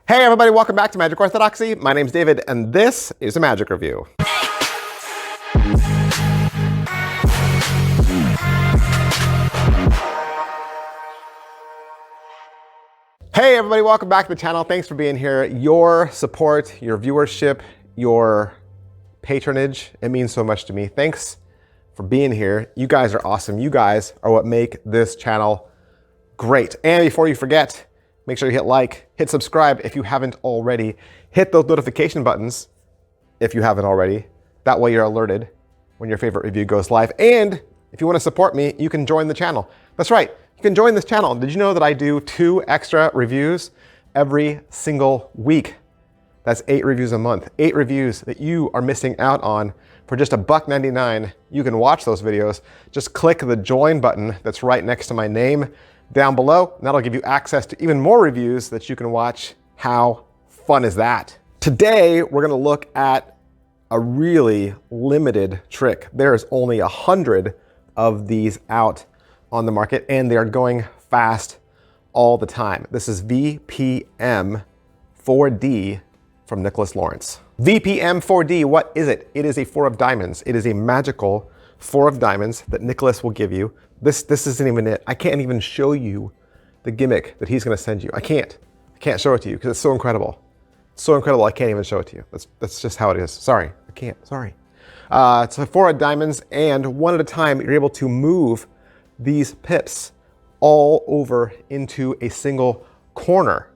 Hey everybody, welcome back to Magic Orthodoxy. My name's David, and this is a Magic Review. Hey everybody, welcome back to the channel. Thanks for being here. Your support, your viewership, your patronage, it means so much to me. Thanks for being here. You guys are awesome. You guys are what make this channel great. And before you forget, make sure you hit like, hit subscribe if you haven't already. Hit those notification buttons if you haven't already. That way you're alerted when your favorite review goes live. And if you want to support me, you can join the channel. That's right, you can join this channel. Did you know that I do 2 extra reviews every single week? That's 8 reviews a month. 8 reviews that you are missing out on for just $1.99. You can watch those videos. Just click the join button that's right next to my name down below, and that'll give you access to even more reviews that you can watch. How fun is that? Today, we're gonna look at a really limited trick. There's only 100 of these out on the market, and they're going fast all the time. This is VPM-4D from Nicholas Lawrence. VPM-4D, what is it? It is a 4 of diamonds. It is a magical 4 of diamonds that Nicholas will give you. This isn't even it. I can't even show you the gimmick that he's gonna send you. I can't show it to you because it's so incredible. It's so incredible I can't even show it to you. That's just how it is. Sorry, I can't, sorry. It's a 4 of diamonds, and one at a time, you're able to move these pips all over into a single corner.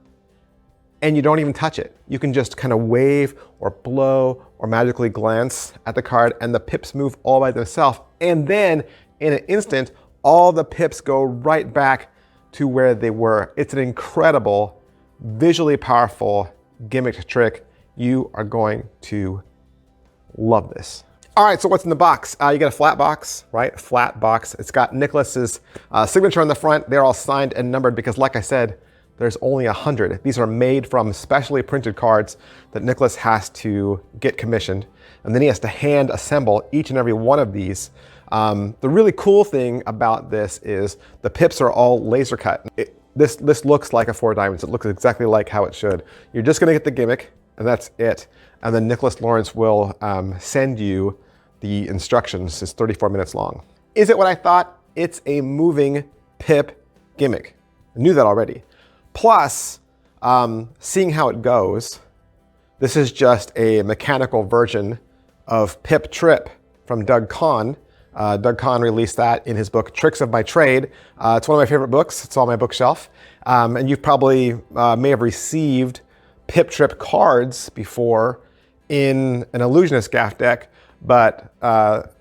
And you don't even touch it. You can just kind of wave or blow or magically glance at the card, and the pips move all by themselves. And then in an instant, all the pips go right back to where they were. It's an incredible, visually powerful gimmick trick. You are going to love this. All right, so what's in the box? You get a flat box, right? Flat box. It's got Nicholas's signature on the front. They're all signed and numbered because, like I said, there's only 100. These are made from specially printed cards that Nicholas has to get commissioned, and then he has to hand assemble each and every one of these. The really cool thing about this is the pips are all laser cut. This looks like a 4 of diamonds. It looks exactly like how it should. You're just gonna get the gimmick, and that's it. And then Nicholas Lawrence will send you the instructions. It's 34 minutes long. Is it what I thought? It's a moving pip gimmick. I knew that already. Plus, seeing how it goes, this is just a mechanical version of Pip Trip from Doug Kahn. Doug Kahn released that in his book, Tricks of My Trade. It's one of my favorite books. It's on my bookshelf. And you've probably may have received Pip Trip cards before in an illusionist gaff deck, but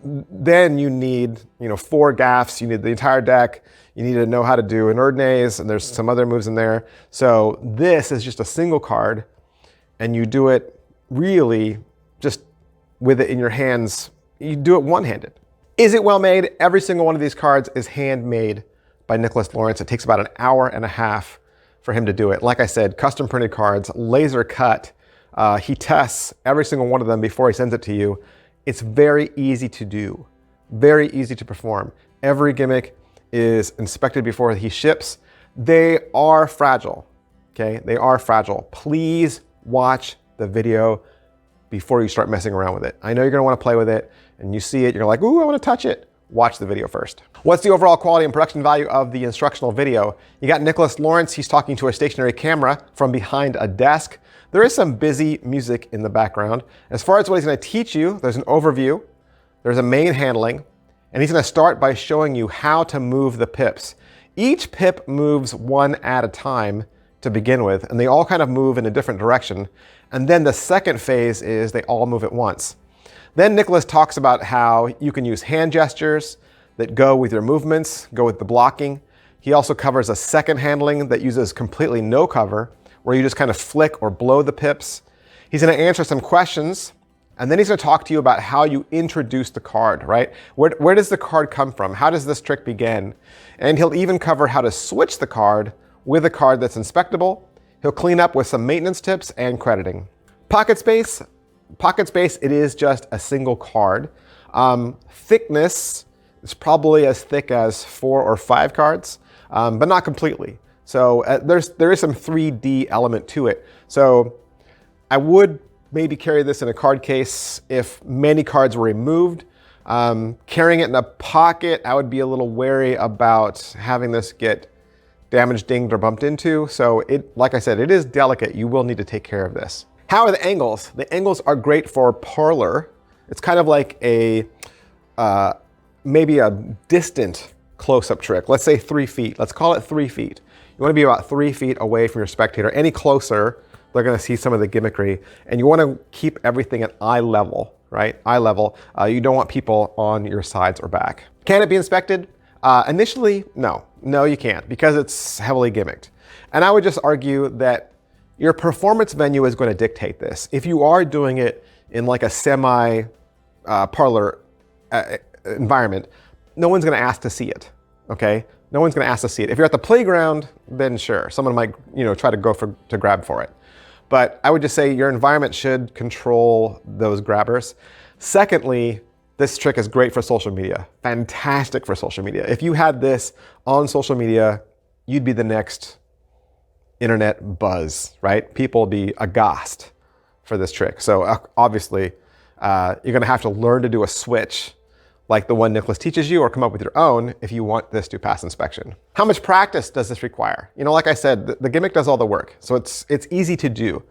then you need 4 gaffs, you need the entire deck, you need to know how to do an Erdnase, and there's some other moves in there. So this is just a single card, and you do it really just with it in your hands. You do it one-handed. Is it well made? Every single one of these cards is handmade by Nicholas Lawrence. It takes about an hour and a half for him to do it. Like I said, custom printed cards, laser cut. He tests every single one of them before he sends it to you. It's very easy to do, very easy to perform. Every gimmick is inspected before he ships. They are fragile, okay? They are fragile. Please watch the video before you start messing around with it. I know you're gonna wanna play with it, and you see it, you're like, ooh, I wanna touch it. Watch the video first. What's the overall quality and production value of the instructional video? You got Nicholas Lawrence, he's talking to a stationary camera from behind a desk. There is some busy music in the background. As far as what he's gonna teach you, there's an overview, there's a main handling, and he's gonna start by showing you how to move the pips. Each pip moves one at a time to begin with, and they all kind of move in a different direction. And then the second phase is they all move at once. Then Nicholas talks about how you can use hand gestures that go with your movements, go with the blocking. He also covers a second handling that uses completely no cover, where you just kind of flick or blow the pips. He's gonna answer some questions, and then he's gonna talk to you about how you introduce the card, right? Where does the card come from? How does this trick begin? And he'll even cover how to switch the card with a card that's inspectable. He'll clean up with some maintenance tips and crediting. Pocket space, it is just a single card. Thickness is probably as thick as 4 or 5 cards, but not completely. So there is some 3D element to it. So I would maybe carry this in a card case if many cards were removed. Carrying it in a pocket, I would be a little wary about having this get damaged, dinged, or bumped into. So like I said, it is delicate. You will need to take care of this. How are the angles? The angles are great for parlor. It's kind of like maybe a distant close-up trick. Let's say 3 feet. Let's call it 3 feet. You want to be about 3 feet away from your spectator. Any closer, they're going to see some of the gimmickry. And you want to keep everything at eye level, right? Eye level. You don't want people on your sides or back. Can it be inspected? Initially, no. No, you can't, because it's heavily gimmicked. And I would just argue that your performance venue is going to dictate this. If you are doing it in like a semi-parlor environment, no one's going to ask to see it, okay? No one's going to ask to see it. If you're at the playground, then sure, someone might, try to go to grab for it. But I would just say your environment should control those grabbers. Secondly, this trick is great for social media. Fantastic for social media. If you had this on social media, you'd be the next internet buzz, right? People would be aghast for this trick. So obviously, you're going to have to learn to do a switch like the one Nicholas teaches you, or come up with your own if you want this to pass inspection. How much practice does this require? Like I said, the gimmick does all the work, so it's easy to do.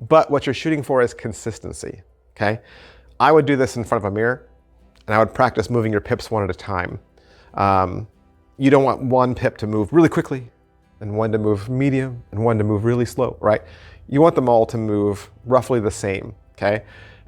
But what you're shooting for is consistency, okay? I would do this in front of a mirror, and I would practice moving your pips one at a time. You don't want one pip to move really quickly, and one to move medium, and one to move really slow, right? You want them all to move roughly the same, okay?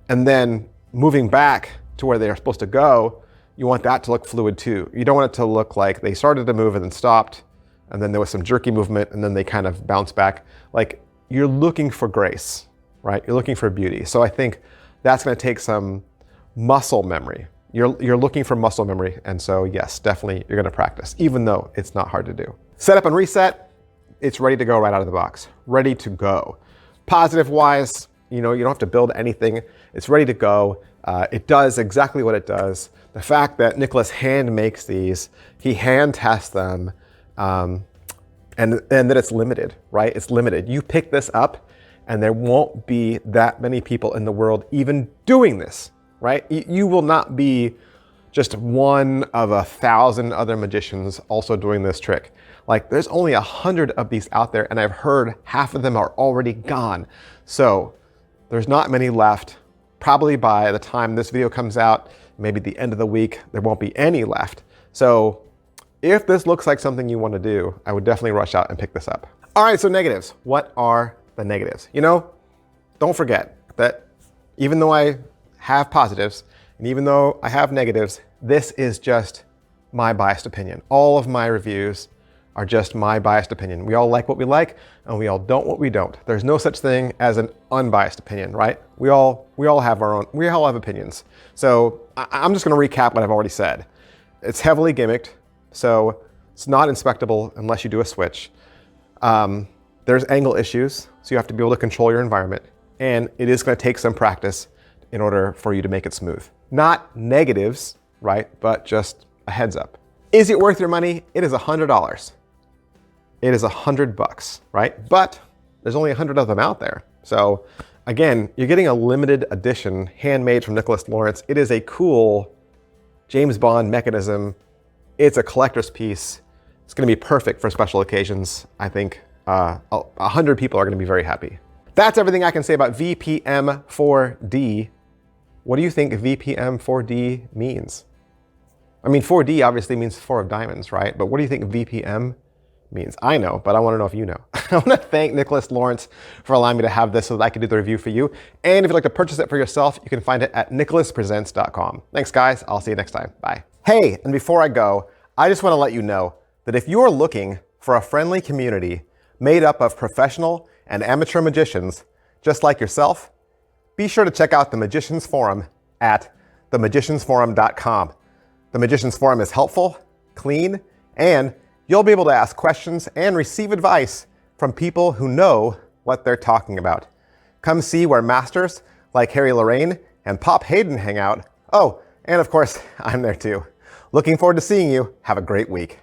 And then moving back to where they're supposed to go, you want that to look fluid too. You don't want it to look like they started to move and then stopped, and then there was some jerky movement, and then they kind of bounce back. Like, you're looking for grace, right? You're looking for beauty. So I think that's going to take some muscle memory. You're looking for muscle memory, and so yes, definitely you're going to practice, even though it's not hard to do. Setup and reset, it's ready to go right out of the box. Ready to go. Positive-wise, you don't have to build anything. It's ready to go. It does exactly what it does. The fact that Nicholas hand makes these, he hand tests them, and that it's limited, right? It's limited. You pick this up, and there won't be that many people in the world even doing this, right? You will not be just one of 1,000 other magicians also doing this trick. Like, there's only 100 of these out there, and I've heard half of them are already gone. So there's not many left. Probably by the time this video comes out, maybe the end of the week, there won't be any left. So if this looks like something you want to do, I would definitely rush out and pick this up. All right, so negatives. What are the negatives? Don't forget that even though I have positives, and even though I have negatives, this is just my biased opinion. All of my reviews are just my biased opinion. We all like what we like, and we all don't what we don't. There's no such thing as an unbiased opinion, right? We all have we all have opinions. So I'm just gonna recap what I've already said. It's heavily gimmicked, so it's not inspectable unless you do a switch. There's angle issues, so you have to be able to control your environment, and it is gonna take some practice in order for you to make it smooth. Not negatives, right? But just a heads up. Is it worth your money? It is $100. It is $100, right? But there's only 100 of them out there. So again, you're getting a limited edition handmade from Nicholas Lawrence. It is a cool James Bond mechanism. It's a collector's piece. It's going to be perfect for special occasions. I think 100 people are going to be very happy. That's everything I can say about VPM-4D. What do you think VPM-4D means? I mean, 4D obviously means 4 of diamonds, right? But what do you think VPM means? I know, but I want to know if you know. I want to thank Nicholas Lawrence for allowing me to have this so that I can do the review for you. And if you'd like to purchase it for yourself, you can find it at nicholaspresents.com. Thanks, guys. I'll see you next time. Bye. Hey, and before I go, I just want to let you know that if you are looking for a friendly community made up of professional and amateur magicians just like yourself, be sure to check out the Magicians Forum at themagiciansforum.com. The Magicians Forum is helpful, clean, and you'll be able to ask questions and receive advice from people who know what they're talking about. Come see where masters like Harry Lorraine and Pop Hayden hang out. Oh, and of course, I'm there too. Looking forward to seeing you. Have a great week.